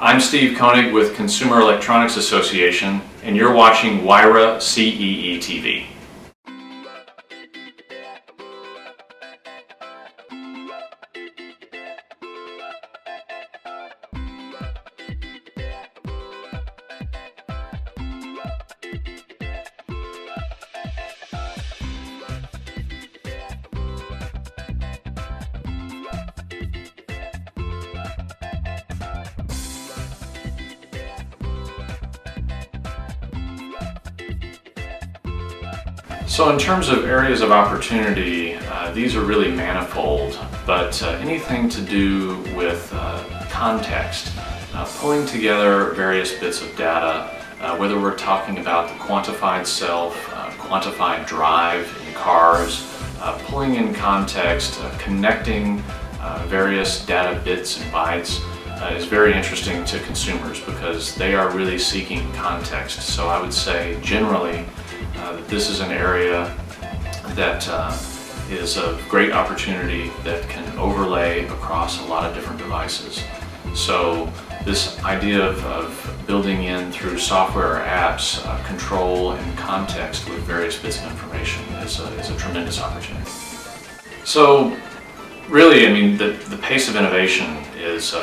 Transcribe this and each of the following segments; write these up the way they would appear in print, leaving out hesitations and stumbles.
I'm Steve Koenig with Consumer Electronics Association, and you're watching Wayra CEE TV. So in terms of areas of opportunity, these are really manifold, but anything to do with context, pulling together various bits of data, whether we're talking about the quantified self, quantified drive in cars, pulling in context, connecting various data bits and bytes is very interesting to consumers because they are really seeking context. So I would say generally that this is an area that is a great opportunity that can overlay across a lot of different devices. So this idea of building in through software or apps control and context with various bits of information is a tremendous opportunity. So really, I mean, the pace of innovation is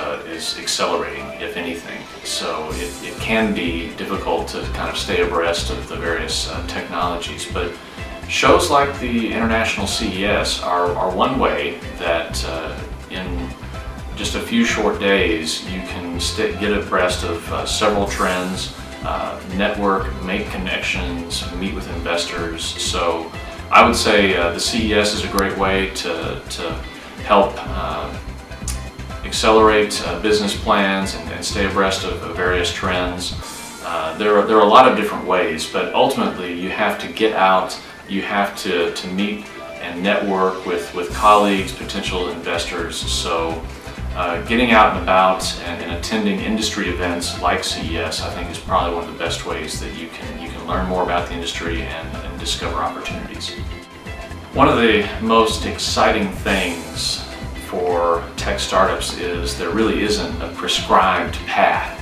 accelerating, if anything. So it can be difficult to kind of stay abreast of the various technologies, but shows like the International CES are one way that in just a few short days you can get abreast of several trends, network, make connections, meet with investors. So I would say the CES is a great way to help accelerate business plans and stay abreast of various trends. There are a lot of different ways, but ultimately you have to get out, you have to meet and network with colleagues, potential investors. So getting out and about and attending industry events like CES, I think, is probably one of the best ways that you can learn more about the industry and discover opportunities. One of the most exciting things for tech startups is there really isn't a prescribed path.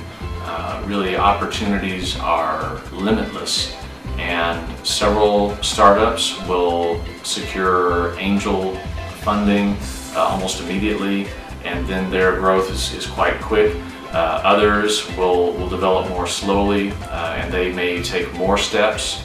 Really, opportunities are limitless, and several startups will secure angel funding almost immediately, and then their growth is quite quick. Others will develop more slowly, and they may take more steps.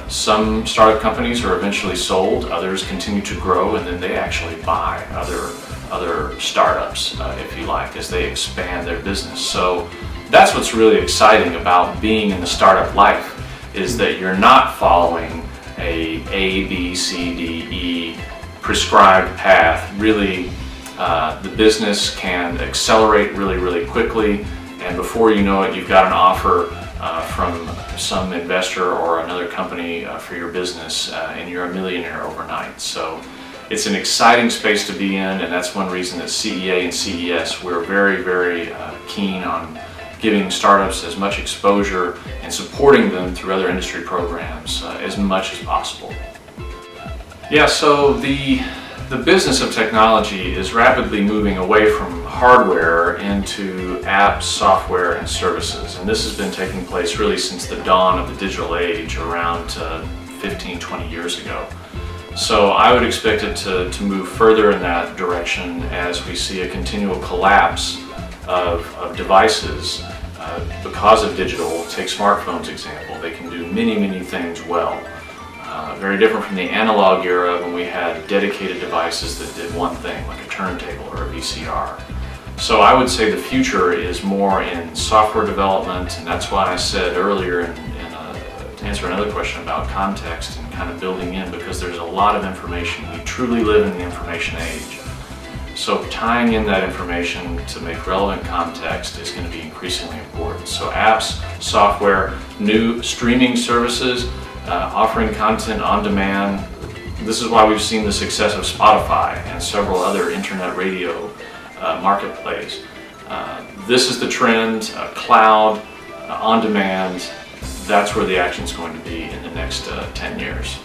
Some startup companies are eventually sold, others continue to grow, and then they actually buy other startups, if you like, as they expand their business. So that's what's really exciting about being in the startup life, is that you're not following a B, C, D, E prescribed path. Really, the business can accelerate really quickly, and before you know it, you've got an offer from some investor or another company for your business, and you're a millionaire overnight. So it's an exciting space to be in, and that's one reason that CEA and CES, we're very keen on giving startups as much exposure and supporting them through other industry programs as much as possible. Yeah, so the business of technology is rapidly moving away from hardware into apps, software, and services. And this has been taking place really since the dawn of the digital age around 15-20 years ago. So I would expect it to move further in that direction as we see a continual collapse of devices because of digital. Take smartphones example, they can do many things well. Very different from the analog era when we had dedicated devices that did one thing, like a turntable or a VCR. So I would say the future is more in software development, and that's why I said earlier to answer another question about context and kind of building in, because there's a lot of information. We truly live in the information age. So tying in that information to make relevant context is going to be increasingly important. So apps, software, new streaming services, offering content on demand. This is why we've seen the success of Spotify and several other internet radio marketplaces. This is the trend, cloud, on demand. That's where the action is going to be in the next 10 years.